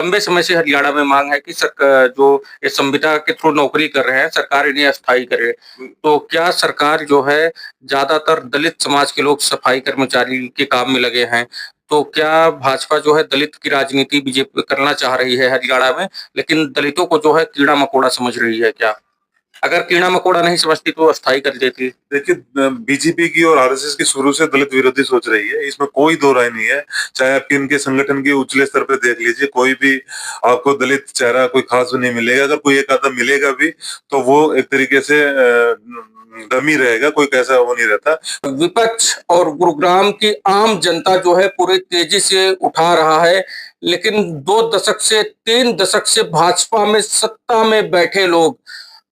लंबे समय से हरियाणा में मांग है कि सरकार जो इस संविदा के थ्रू नौकरी कर रहे हैं, सरकार इन्हें अस्थायी करे। तो क्या सरकार जो है ज्यादातर दलित समाज के लोग सफाई कर्मचारी के काम में लगे हैं। तो क्या भाजपा जो है दलित की राजनीति बीजेपी करना चाह रही है हरियाणा में, लेकिन दलितों को जो है कीड़ा मकोड़ा समझ रही है क्या? अगर कीड़ा मकोड़ा नहीं समझती तो अस्थायी कर देती। देखिए, बीजेपी की और आरएसएस की शुरू से दलित विरोधी सोच रही है, इसमें कोई दो राय नहीं है। चाहे आप इनके संगठन के उछले स्तर पे देख लीजिए, कोई भी आपको दलित चेहरा कोई खास नहीं मिलेगा। अगर कोई एक आधा मिलेगा भी तो वो एक तरीके से डमी रहेगा, कोई कैसा वो नहीं रहता। विपक्ष और गुरुग्राम की आम जनता जो है पूरी तेजी से उठा रहा है, लेकिन 2 दशक से 3 दशक से भाजपा में सत्ता में बैठे लोग,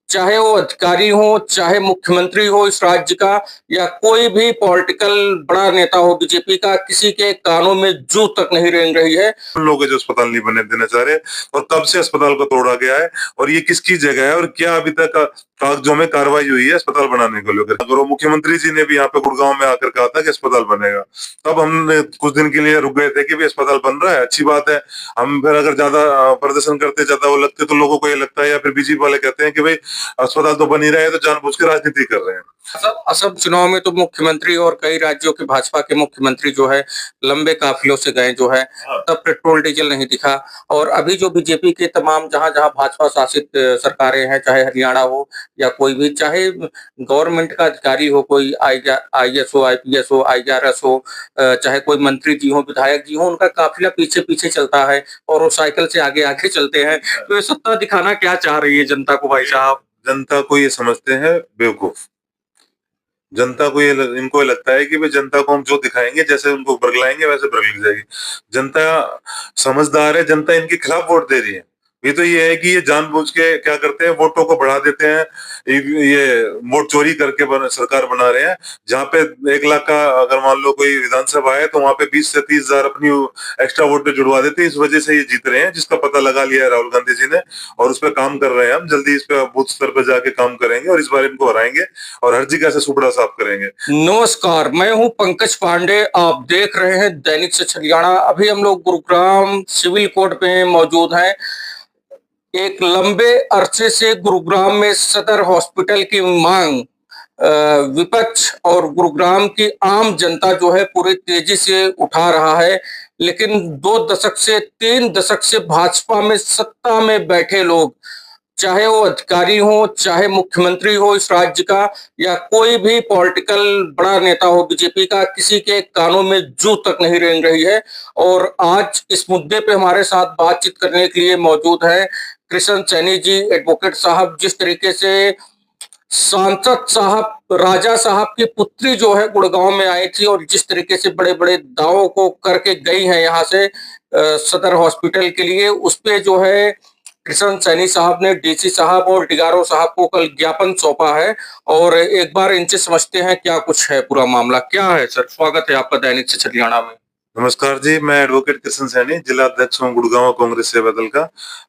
चाहे वो अधिकारी हो, चाहे मुख्यमंत्री हो इस राज्य का, या कोई भी पॉलिटिकल बड़ा नेता हो बीजेपी का, किसी के कानों में जू तक नहीं रेंग रही है। उन लोग जो अस्पताल नहीं बनने देना चाह रहे, और कब से अस्पताल को तोड़ा गया है और ये किसकी जगह है, और क्या अभी तक कागजों में कार्रवाई हुई है अस्पताल बनाने को लेकर। अगर मुख्यमंत्री जी ने भी यहाँ पे गुड़गांव में आकर कहा था कि अस्पताल बनेगा, तब हमने कुछ दिन के लिए रुक गए थे कि भी अस्पताल बन रहा है, अच्छी बात है। हम फिर अगर ज्यादा प्रदर्शन करते, ज्यादा वो लगते, तो लोगों को ये लगता है, या फिर बीजेपी वाले कहते हैं कि भाई अस्पताल तो बन ही रहा है, तो जानबूझ के राजनीति कर रहे हैं। असम चुनाव में तो मुख्यमंत्री और कई राज्यों के भाजपा के मुख्यमंत्री जो है लंबे काफिलों से गए जो है, तब पेट्रोल डीजल नहीं दिखा। और अभी जो बीजेपी के तमाम जहां जहां भाजपा शासित सरकारें हैं, चाहे हरियाणा हो या कोई भी, चाहे गवर्नमेंट का अधिकारी हो, कोई आईएएस हो, आईपीएस हो, आईआरएस हो, चाहे कोई मंत्री जी हो, विधायक जी हो, उनका काफिला पीछे पीछे चलता है और वो साइकिल से आगे आगे चलते हैं। तो ये सत्ता दिखाना क्या चाह रही है जनता को भाई साहब? जनता को ये समझते हैं बेवकूफ। जनता को इनको लगता है कि भाई जनता को हम जो दिखाएंगे, जैसे उनको बरगलाएंगे वैसे बरगल जाएगी। जनता समझदार है, जनता इनके खिलाफ वोट दे रही है। ये तो ये है कि ये जानबूझ के क्या करते हैं, वोटों को बढ़ा देते हैं। ये वोट चोरी करके सरकार बना रहे हैं। जहाँ पे 1 लाख का अगर मान लो कोई विधानसभा है, तो वहां पे 20 से 30 हजार अपनी एक्स्ट्रा वोट पे जुड़वा देते हैं। इस वजह से ये जीत रहे हैं, जिसका पता लगा लिया है राहुल गांधी जी ने, और उस पर काम कर रहे हैं। हम जल्दी इस पे बूथ स्तर पर जाके काम करेंगे और इस बार इनको हराएंगे और हर जगह से सुपड़ा साफ करेंगे। नमस्कार, मैं हूं पंकज पांडे, आप देख रहे हैं दैनिक सच हरियाणा। अभी हम लोग गुरुग्राम सिविल कोर्ट पे मौजूद हैं। एक लंबे अरसे से गुरुग्राम में सदर हॉस्पिटल की मांग विपक्ष और गुरुग्राम की आम जनता जो है पूरी तेजी से उठा रहा है, लेकिन 2 दशक से 3 दशक से भाजपा में सत्ता में बैठे लोग, चाहे वो अधिकारी हो, चाहे मुख्यमंत्री हो इस राज्य का, या कोई भी पॉलिटिकल बड़ा नेता हो बीजेपी का, किसी के कानों में जू तक नहीं रेंग रही है। और आज इस मुद्दे पे हमारे साथ बातचीत करने के लिए मौजूद है कृष्ण सैनी जी, एडवोकेट साहब। जिस तरीके से सांसद साहब, राजा साहब की पुत्री जो है गुड़गांव में आई थी, और जिस तरीके से बड़े बड़े दावों को करके गई है यहाँ से सदर हॉस्पिटल के लिए, उस पे जो है कृष्ण सैनी साहब ने डीसी साहब और डिगारो साहब को कल ज्ञापन सौंपा है। और एक बार इनसे समझते हैं क्या कुछ है पूरा मामला। क्या है सर? स्वागत है आपका दैनिक सच हरियाणा में। नमस्कार जी, मैं एडवोकेट कृष्ण सैनी, जिला अध्यक्ष हूँ गुड़गांव कांग्रेस सेवा दल का।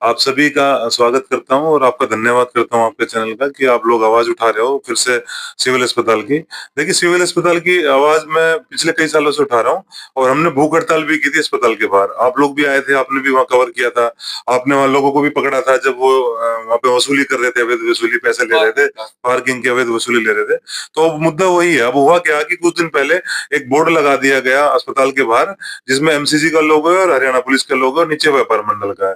आप सभी का स्वागत करता हूँ और आपका धन्यवाद करता हूँ आपके चैनल का कि आप लोग आवाज उठा रहे हो फिर से सिविल अस्पताल की। देखिए, सिविल अस्पताल की आवाज मैं पिछले कई सालों से उठा रहा हूँ, और हमने भूख हड़ताल भी की थी अस्पताल के बाहर। आप लोग भी आए थे, आपने भी वहाँ कवर किया था। आपने वहाँ लोगों को भी पकड़ा था जब वो वहाँ पे वसूली कर रहे थे, अवैध वसूली, पैसे ले रहे थे, पार्किंग की अवैध वसूली ले रहे थे। तो मुद्दा वही है। अब हुआ क्या कि कुछ दिन पहले एक बोर्ड लगा दिया गया अस्पताल के बाहर, जिसमें एमसीसी का लोगो है और हरियाणा पुलिस का लोगो, नीचे व्यापार मंडल का है।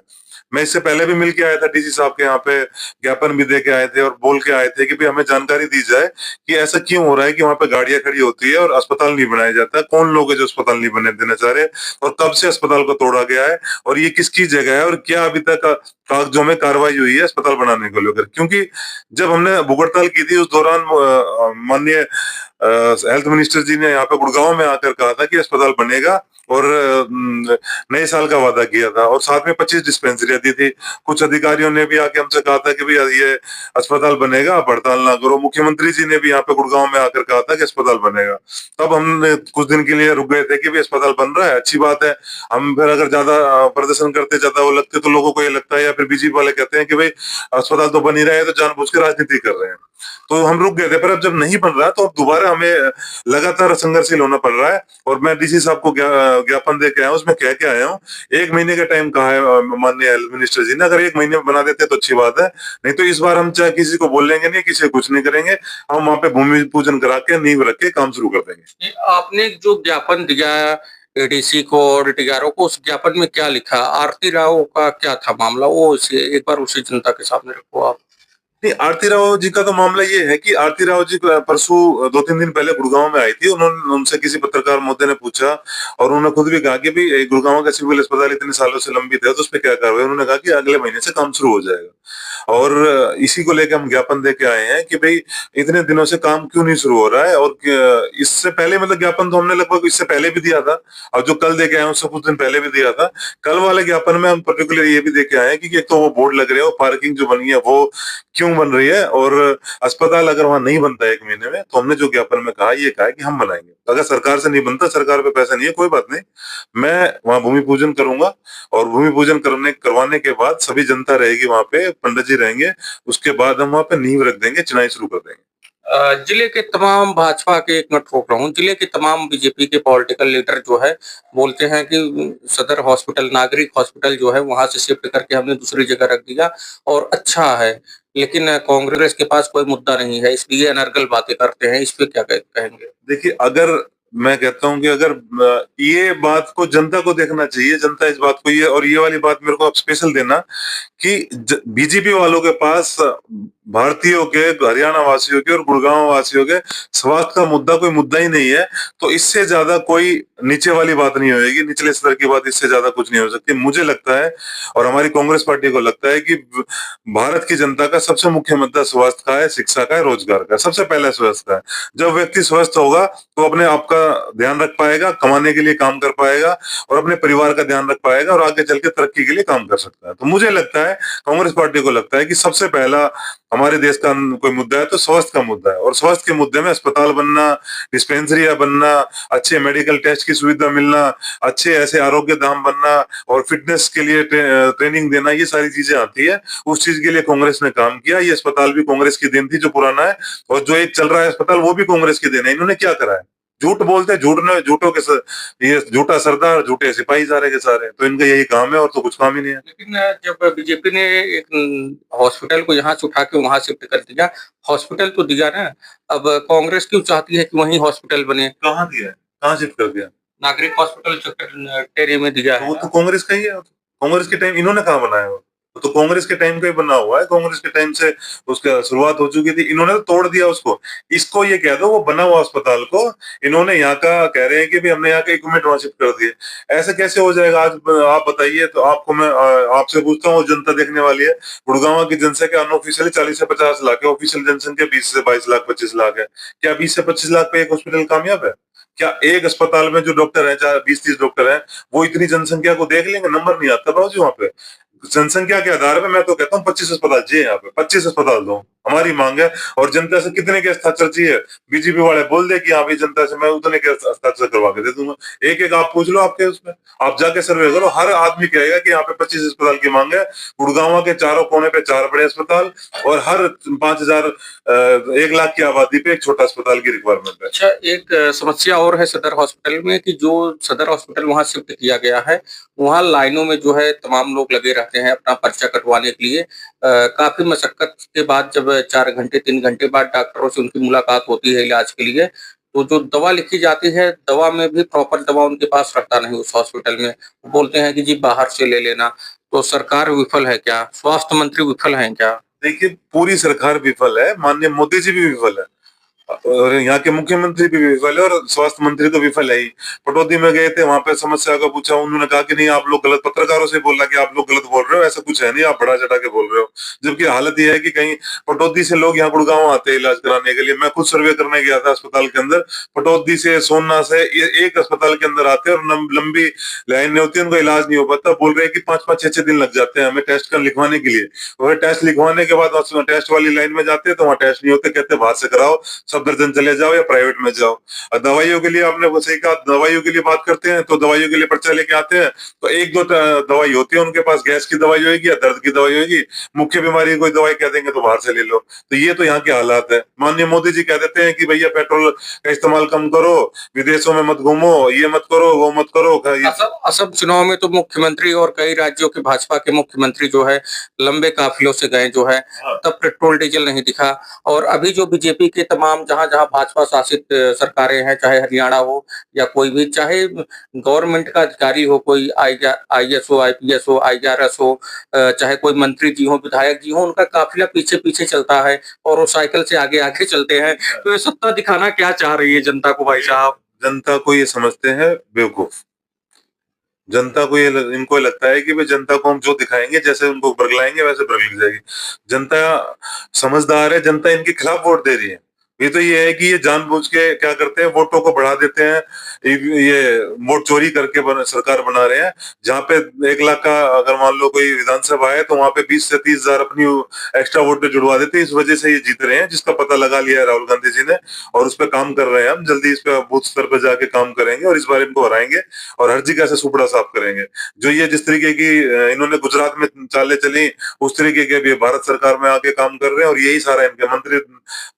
मैं इससे पहले भी मिल के आया था डीसी साहब के यहाँ पे, ज्ञापन भी दे के आए थे और बोल के आए थे कि भाई हमें जानकारी दी जाए कि ऐसा क्यों हो रहा है कि वहां पे गाड़ियां खड़ी होती है और अस्पताल नहीं बनाया जाता। कौन लोग है जो अस्पताल नहीं बनने देना चाह रहे, और कब से अस्पताल को तोड़ा गया है, और ये किसकी जगह है, और क्या अभी तक कागजों में कार्रवाई हुई है अस्पताल बनाने को लेकर। क्योंकि जब हमने भूख हड़ताल की थी, उस दौरान माननीय हेल्थ मिनिस्टर जी ने यहाँ पे गुड़गांव में आकर कहा था कि अस्पताल बनेगा, और नए साल का वादा किया था, और साथ में 25 डिस्पेंसरियां दी थी। कुछ अधिकारियों ने भी आके हमसे कहा था कि भाई ये अस्पताल बनेगा, आप हड़ताल ना करो। मुख्यमंत्री जी ने भी यहाँ पे गुड़गांव में आकर कहा था कि अस्पताल बनेगा। तब हमने कुछ दिन के लिए रुक गए थे कि भाई अस्पताल बन रहा है, अच्छी बात है। हम फिर अगर ज्यादा प्रदर्शन करते, ज्यादा वो लगते, तो लोगों को ये लगता है, या फिर बीजेपी वाले कहते हैं कि भाई अस्पताल तो बन ही रहा है, तो जानबूझ के राजनीति कर रहे हैं। तो हम रुक गए थे। पर अब जब नहीं बन रहा, तो अब दोबारा हमें लगातार संघर्षशील होना पड़ रहा है। और मैं डीसी साहब को ज्ञापन दे के आया हूं, उसमें कह के आया हूँ 1 महीने का टाइम कहा है माननीय हेल्थ मिनिस्टर जी ने। अगर 1 महीने में बना देते तो अच्छी बात है, नहीं तो इस बार हम चाहे किसी को बोलेंगे नहीं, किसी को कुछ नहीं करेंगे, हम वहां पे भूमि पूजन करा के नींव रख के काम शुरू कर देंगे। ये आपने जो ज्ञापन दिया एडीसी को और डीआरओ को, उस ज्ञापन में क्या लिखा? आरती राव का क्या था मामला? वो एक बार उसे जनता के सामने रखो आप। नहीं, आरती राव जी का तो मामला ये है कि आरती राव जी परसों 2-3 दिन पहले गुड़गांव में आई थी। उन्होंने उनसे किसी पत्रकार मुद्दे ने पूछा और उन्होंने खुद भी कहा कि भाई गुड़गांव का सिविल अस्पताल इतने सालों से लंबित है तो उस पर क्या कार्रवाई। उन्होंने कहा कि अगले महीने से काम शुरू हो जाएगा, और इसी को लेकर हम ज्ञापन दे के आए हैं कि भाई इतने दिनों से काम क्यों नहीं शुरू हो रहा है। और इससे पहले मतलब ज्ञापन तो हमने लगभग इससे पहले भी दिया था, और जो कल दे के आए हैं उससे कुछ दिन पहले भी दिया था। कल वाले ज्ञापन में हम पर्टिकुलर ये भी दे के आए हैं कि एक तो वो बोर्ड लग रहे हैं, पार्किंग जो बनी है वो क्यों बन रही है, और अस्पताल अगर वहां नहीं बनता 1 महीने में तो हमने जो ज्ञापन में कहा ये कहा है कि हम बनाएंगे। अगर सरकार से नहीं बनता, सरकार पे पैसा नहीं है, कोई बात नहीं, मैं वहां भूमि पूजन करूंगा, और भूमि पूजन करवाने के बाद सभी जनता रहेगी वहां पे, पंडित जी रहेंगे, उसके बाद हम वहां पे नींव रख देंगे, चिनाई शुरू कर देंगे। जिले के तमाम भाजपा के, एक मिनट रोक रहा हूँ, जिले के तमाम बीजेपी के पॉलिटिकल लीडर जो है बोलते हैं कि सदर हॉस्पिटल, नागरिक हॉस्पिटल जो है वहां से शिफ्ट करके हमने दूसरी जगह रख दिया और अच्छा है, लेकिन कांग्रेस के पास कोई मुद्दा नहीं है, इसलिए अनर्गल बातें करते हैं। इस पे क्या कहेंगे? देखिए, अगर मैं कहता हूं कि अगर ये बात को जनता को देखना चाहिए, जनता इस बात को, ये और ये वाली बात मेरे को आप स्पेशल देना कि बीजेपी वालों के पास भारतीयों के, हरियाणा वासियों के और गुड़गांव वासियों के स्वास्थ्य का मुद्दा कोई मुद्दा ही नहीं है, तो इससे ज्यादा कोई नीचे वाली बात नहीं होगी, निचले स्तर की बात इससे ज्यादा कुछ नहीं हो सकती। मुझे लगता है और हमारी कांग्रेस पार्टी को लगता है कि भारत की जनता का सबसे मुख्य मुद्दा स्वास्थ्य का है, शिक्षा का है, रोजगार का, सबसे पहले स्वास्थ्य का है। जब व्यक्ति स्वस्थ होगा तो अपने आप का ध्यान रख पाएगा, कमाने के लिए काम कर पाएगा और अपने परिवार का ध्यान रख पाएगा और आगे चल के तरक्की के लिए काम कर सकता है। तो मुझे लगता है, कांग्रेस पार्टी को लगता है कि सबसे पहला हमारे देश का कोई मुद्दा है तो स्वास्थ्य का मुद्दा है, और स्वास्थ्य के मुद्दे में अस्पताल बनना, डिस्पेंसरियां बनना, अच्छे मेडिकल टेस्ट की सुविधा मिलना, अच्छे ऐसे आरोग्य धाम बनना और फिटनेस के लिए ट्रेनिंग देना, ये सारी चीजें आती है। उस चीज के लिए कांग्रेस ने काम किया। ये अस्पताल भी कांग्रेस की देन थी जो पुराना है, और जो एक चल रहा है अस्पताल वो भी कांग्रेस की देन है। इन्होंने क्या करा है? झूठ बोलते, झूठों के ये झूठा सरदार, झूठे सिपाही सारे के सारे, तो इनका यही काम है और तो कुछ काम ही नहीं है। लेकिन जब बीजेपी ने एक हॉस्पिटल को यहाँ से उठा के वहां शिफ्ट कर दिया, हॉस्पिटल तो दिया ना, अब कांग्रेस क्यों चाहती है कि वहीं हॉस्पिटल बने? कहाँ दिया है? कहाँ शिफ्ट कर दिया? नागरिक हॉस्पिटल टेरी में दिया तो है। वो तो कांग्रेस का ही है। कांग्रेस के टाइम इन्होंने कहाँ बनाया? वो तो कांग्रेस के टाइम का ही बना हुआ है, कांग्रेस के टाइम से उसका शुरुआत हो चुकी थी, इन्होंने तो तोड़ दिया उसको। इसको ये कह दो वो बना हुआ अस्पताल को इन्होंने यहाँ का कह रहे हैं कि भी हमने यहाँ के इक्विपमेंट वहां शिफ्ट कर दिए। ऐसे कैसे हो जाएगा? आज आप बताइए। तो आपको मैं आपसे पूछता हूँ, जनता देखने वाली है, गुड़गांव की जनसंख्या अनऑफिशियली 40 से 50 लाख है, ऑफिशियल जनसंख्या 20 से 22 लाख 25 लाख है। क्या 20 से 25 लाख पे एक हॉस्पिटल कामयाब है? क्या एक अस्पताल में जो डॉक्टर है, चाहे 20-30 डॉक्टर हैं, वो इतनी जनसंख्या को देख लेंगे? नंबर नहीं आता बाबू जी वहां पे। जनसंख्या के आधार पे मैं तो कहता हूँ 25 अस्पताल चाहिए यहाँ पे, 25 अस्पताल दो, हमारी मांग है। और जनता से कितने के हस्ताक्षर चाहिए? बीजेपी वाले बोल दे कि हाँ भाई जनता से मैं उतने के हस्ताक्षर करवा के दे दूंगा। एक एक आप पूछ लो, आपके उसमें आप जाके सर्वे करो, हर आदमी कहेगा कि यहाँ पे 25 अस्पताल की मांग है। गुड़गांव के चारों कोने पे 4 बड़े अस्पताल और हर 5,000 1 लाख की आबादी पे एक छोटा अस्पताल की रिक्वायरमेंट है। अच्छा, एक समस्या और है सदर हॉस्पिटल में कि जो सदर हॉस्पिटल वहां शिफ्ट किया गया है, वहां लाइनों में जो है तमाम लोग लगे रहते हैं अपना पर्चा कटवाने के लिए। काफी मशक्कत के बाद जब 4 घंटे 3 घंटे बाद डॉक्टरों से उनकी मुलाकात होती है इलाज के लिए, तो जो दवा लिखी जाती है, दवा में भी प्रॉपर दवा उनके पास रहता नहीं उस हॉस्पिटल में। बोलते हैं कि जी बाहर से ले लेना। तो सरकार विफल है क्या? स्वास्थ्य मंत्री विफल हैं क्या? देखिए, पूरी सरकार विफल है, माननीय मोदी जी भी विफल है और यहाँ के मुख्यमंत्री भी विफल है और स्वास्थ्य मंत्री तो विफल है ही। पटौदी में गए थे, वहां पे समस्या का पूछा, उन्होंने कहा कि नहीं आप लोग गलत, पत्रकारों से बोला कि आप लोग गलत बोल रहे हो, ऐसा कुछ है नहीं, आप बढ़ा चढ़ा के बोल रहे हो। जबकि हालत यह है कि कहीं पटौदी से लोग यहाँ गुड़गांव आते हैं इलाज कराने के लिए। मैं खुद सर्वे करने गया था अस्पताल के अंदर, पटौदी से, सोनना से, एक अस्पताल के अंदर आते हैं और लंबी लाइन होती है, उनका इलाज नहीं हो पाता। बोल रहे हैं कि 5-5 6-6 दिन लग जाते हैं हमें टेस्ट लिखवाने के लिए। और टेस्ट लिखवाने के बाद टेस्ट वाली लाइन में जाते हैं तो वहाँ टेस्ट नहीं होते, कहते बाहर से कराओ। सब दर्जन चले जाओ या प्राइवेट में जाओ। और दवाइयों के लिए आपने वो सही कहा, दवाइयों के लिए बात करते हैं तो दवाइयों के लिए पर्चा लेके आते हैं तो एक दो दवाई होती है उनके पास, गैस की दवाई होगी या दर्द की दवाई होगी, मुख्य बीमारी की कोई दवाई कह देंगे तो बाहर से ले लो। तो ये तो यहाँ के हालात है। माननीय मोदी जी कह देते हैं कि भैया पेट्रोल का इस्तेमाल कम करो, विदेशों में मत घूमो, ये मत करो, वो मत करो। असम चुनाव में तो मुख्यमंत्री और कई राज्यों के भाजपा के मुख्यमंत्री जो है लंबे काफिलों से गए जो है, तब पेट्रोल डीजल नहीं दिखा। और अभी जो बीजेपी के तमाम जहां जहां भाजपा शासित सरकारें हैं, चाहे हरियाणा हो या कोई भी, चाहे गवर्नमेंट का अधिकारी हो, कोई आईएएस हो, आईपीएस हो, आईआरएस हो, चाहे कोई मंत्री जी हो, विधायक जी हो, उनका काफिला पीछे पीछे चलता है और वो साइकिल से आगे आगे चलते हैं। तो ये सत्ता दिखाना क्या चाह रही है जनता को भाई साहब? जनता को ये समझते हैं बेवकूफ। जनता को इनको लगता है कि भाई जनता को हम जो दिखाएंगे, जैसे उनको बरगलाएंगे वैसे बरगल जाएगी। जनता समझदार है, जनता इनके खिलाफ वोट दे रही है। ये है कि ये जानबूझ के क्या करते हैं, वोटों को बढ़ा देते हैं, ये वोट चोरी करके सरकार बना रहे हैं। जहाँ पे 1 लाख का अगर मान लो कोई विधानसभा है तो वहां पे 20 से 30 हजार अपनी एक्स्ट्रा वोट जुड़वा देते हैं। इस वजह से ये जीत रहे हैं, जिसका पता लगा लिया है राहुल गांधी जी ने, और उस पर काम कर रहे हैं। हम जल्दी इस पे बूथ स्तर पर जाके काम करेंगे और इस बार इनको हराएंगे और हर जगह से सुपड़ा साफ करेंगे। जो ये जिस तरीके की इन्होंने गुजरात में चालें चली, उस तरीके के भी भारत सरकार में आके काम कर रहे हैं और यही सारा इनके मंत्री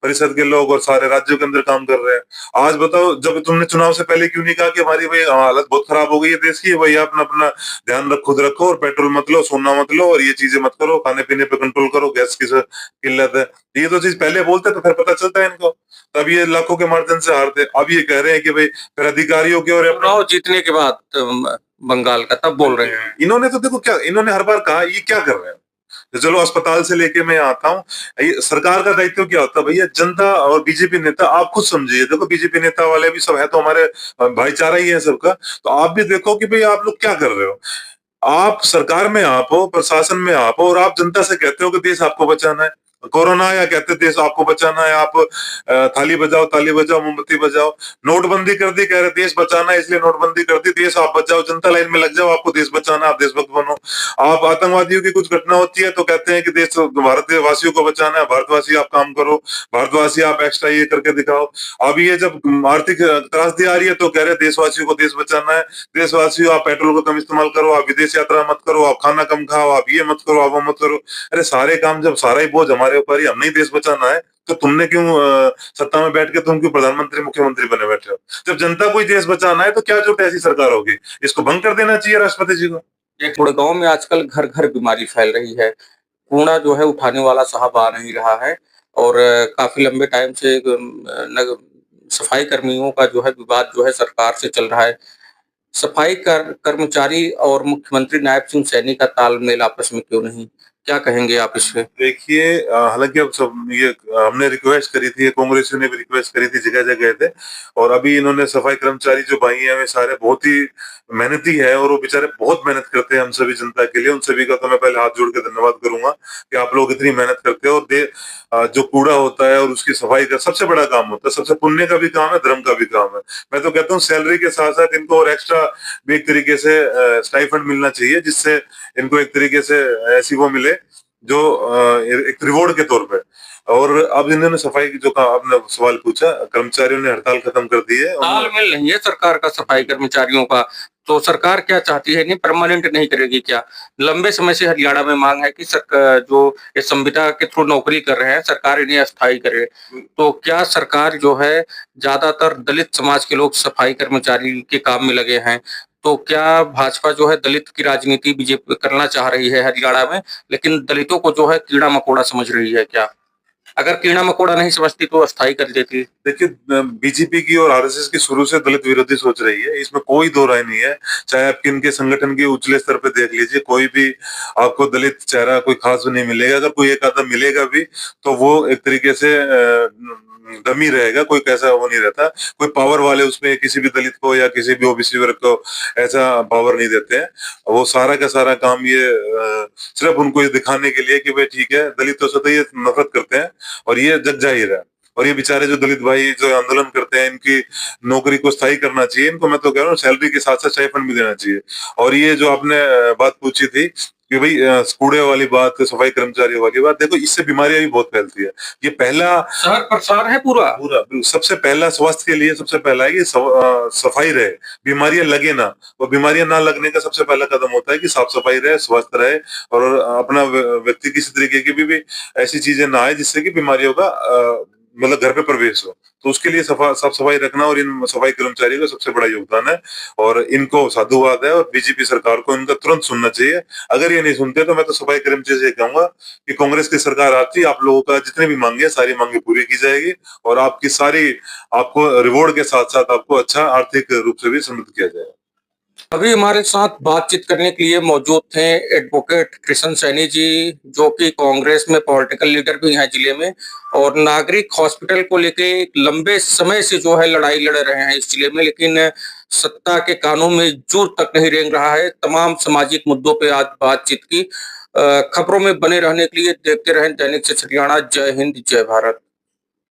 परिषद के लोग और सारे राज्यों के अंदर काम कर रहे हैं। आज बताओ, जब तुमने चुनाव से पहले क्यों नहीं कहा कि हमारी भाई हालत बहुत खराब हो गई है देश की, भैया अपना अपना ध्यान खुद रखो और पेट्रोल मत लो, सोना मत लो और ये चीजें मत करो, खाने पीने पे कंट्रोल करो, गैस की किल्लत है। ये तो चीज पहले बोलते तो फिर पता चलता है इनको, तब ये लाखों के मार्जिन से हारते। अब ये कह रहे हैं कि भाई फिर अधिकारियों के और चुनाव जीतने के बाद बंगाल का तब बोल रहे हैं। इन्होंने तो देखो क्या, इन्होंने हर बार कहा ये क्या कर रहे हैं। तो चलो अस्पताल से लेके मैं आता हूँ, सरकार का दायित्व क्या होता है भैया? जनता और बीजेपी नेता आप खुद समझिए। देखो बीजेपी नेता वाले भी सब है तो हमारे भाईचारा ही है सबका, तो आप भी देखो कि भाई आप लोग क्या कर रहे हो। आप सरकार में आप हो, प्रशासन में आप हो और आप जनता से कहते हो कि देश आपको बचाना है। कोरोना या कहते देश आपको बचाना है, आप थाली बजाओ, ताली बजाओ, मोमबत्ती बजाओ। नोटबंदी कर दी, कह रहे देश बचाना है इसलिए नोटबंदी कर दी, देश आप बचाओ, जनता लाइन में लग जाओ, आपको देश बचाना, आप देशभक्त बनो। आप आतंकवादियों की कुछ घटना होती है तो कहते हैं कि देश भारतवासियों को बचाना है, भारतवासी आप काम करो, भारतवासी आप एक्स्ट्रा ये करके दिखाओ। अब ये जब आर्थिक त्रासदी आ रही है तो कह रहे देशवासियों को देश बचाना है, देशवासियों आप पेट्रोल को कम इस्तेमाल करो, आप विदेश यात्रा मत करो, आप खाना कम खाओ, आप ये मत करो, आप वो मत करो। अरे सारे काम जब सारा ही बोझ हमारे ऊपर ही, हमने ही देश बचाना है, तो तुमने क्यों सत्ता में बैठ के तुम क्यों प्रधानमंत्री मुख्यमंत्री बने बैठे हो? जब जनता को ही देश बचाना है तो क्या जो ऐसी सरकार होगी, इसको भंग कर देना चाहिए राष्ट्रपति जी को। गुड़गांव में आजकल घर घर बीमारी फैल रही है। कूड़ा जो है उठाने वाला साहब आ नहीं रहा है और काफी लंबे टाइम से सफाई कर्मियों का जो है विवाद जो है सरकार से चल रहा है। सफाई कर्मचारी और मुख्यमंत्री नायब सिंह सैनी का तालमेल आपस में क्यों नहीं? क्या कहेंगे आप इस पे? देखिए हालांकि अब सब ये हमने रिक्वेस्ट करी थी, कांग्रेसियों ने भी रिक्वेस्ट करी थी, जगह जगह थे। और अभी इन्होंने सफाई कर्मचारी जो भाई हैं वे सारे बहुत ही मेहनती है और वो बेचारे बहुत मेहनत करते हैं हम सभी जनता के लिए। उन सभी का तो मैं पहले हाथ जोड़ के धन्यवाद करूंगा कि आप लोग इतनी मेहनत करते हो। और जो कूड़ा होता है और उसकी सफाई का सबसे बड़ा काम होता है, सबसे पुण्य का भी काम है, धर्म का भी काम है। मैं तो कहता हूँ सैलरी के साथ साथ इनको और एक्स्ट्रा भी एक तरीके से स्टाइफंड मिलना चाहिए, जिससे इनको एक तरीके से ऐसी वो मिले जो एक रिवॉर्ड के तौर पे। और अब इन्होंने सफाई की जो आपने सवाल पूछा, कर्मचारियों ने हड़ताल खत्म कर दी है। तालमेल नहीं है सरकार का सफाई कर्मचारियों का, तो सरकार क्या चाहती है? नहीं परमानेंट नहीं करेगी क्या? लंबे समय से हरियाणा में मांग है कि सरकार जो इस संविदा के थ्रू नौकरी कर रहे हैं, सरकार इन्हें अस्थायी करे। तो क्या सरकार जो है, ज्यादातर दलित समाज के लोग सफाई कर्मचारी के काम में लगे हैं, तो क्या भाजपा जो है दलित की राजनीति बीजेपी करना चाह रही है हरियाणा में, लेकिन दलितों को जो है कीड़ा मकोड़ा समझ रही है क्या? अगर कीड़ा मकोड़ा नहीं समझती तो अस्थायी कर देती। देखिए बीजेपी की और आरएसएस की शुरू से दलित विरोधी सोच रही है, इसमें कोई दो राय नहीं है। चाहे आप किनके संगठन के उछले स्तर पे देख लीजिए, कोई भी आपको दलित चेहरा कोई खास नहीं मिलेगा। अगर कोई एक आधा मिलेगा भी तो वो एक तरीके से डमी रहेगा, कोई कैसा वो नहीं रहता। कोई पावर वाले उसमें किसी भी दलित को या किसी भी ओबीसी वर्ग को ऐसा पावर नहीं देते हैं। वो सारा का सारा काम ये सिर्फ उनको ये दिखाने के लिए कि भाई ठीक है, दलितों से तो ये नफरत करते हैं और ये जग जाहिर है। और ये बेचारे जो दलित भाई जो आंदोलन करते हैं, इनकी नौकरी को स्थायी करना चाहिए। इनको मैं तो कह रहा हूँ सैलरी के साथ साथ स्टाइपेंड भी देना चाहिए। और ये जो आपने बात पूछी थी कि भाई कूड़े वाली बात, सफाई कर्मचारियों वाली बात, देखो इससे बीमारियां भी बहुत फैलती है। ये पहला शहर प्रसार है पूरा। पूरा सबसे पहला स्वास्थ्य के लिए सबसे पहला है कि सफाई रहे, बीमारियां लगे ना। और बीमारियां ना लगने का सबसे पहला कदम होता है कि साफ सफाई रहे, स्वस्थ रहे, और अपना व्यक्ति किसी तरीके की भी ऐसी चीजें ना आए जिससे कि बीमारियों का मतलब घर पे प्रवेश हो। तो उसके लिए साफ सफाई रखना और इन सफाई कर्मचारियों का सबसे बड़ा योगदान है, और इनको साधुवाद है। और बीजेपी सरकार को इनका तुरंत सुनना चाहिए। अगर ये नहीं सुनते तो मैं तो सफाई कर्मचारी से कहूंगा कि कांग्रेस की सरकार आती, आप लोगों का जितने भी मांगे सारी मांगे पूरी की जाएगी, और आपकी सारी आपको रिवॉर्ड के साथ साथ आपको अच्छा आर्थिक रूप से भी समृद्ध किया जाएगा। अभी हमारे साथ बातचीत करने के लिए मौजूद थे एडवोकेट कृष्ण सैनी जी, जो कि कांग्रेस में पॉलिटिकल लीडर भी हैं जिले में, और नागरिक हॉस्पिटल को लेके एक लंबे समय से जो है लड़ाई लड़ रहे हैं इस जिले में, लेकिन सत्ता के कानों में जूर तक नहीं रेंग रहा है। तमाम सामाजिक मुद्दों पे आज बातचीत की। खबरों में बने रहने के लिए देखते रहें दैनिक से हरियाणा। जय हिंद, जय भारत।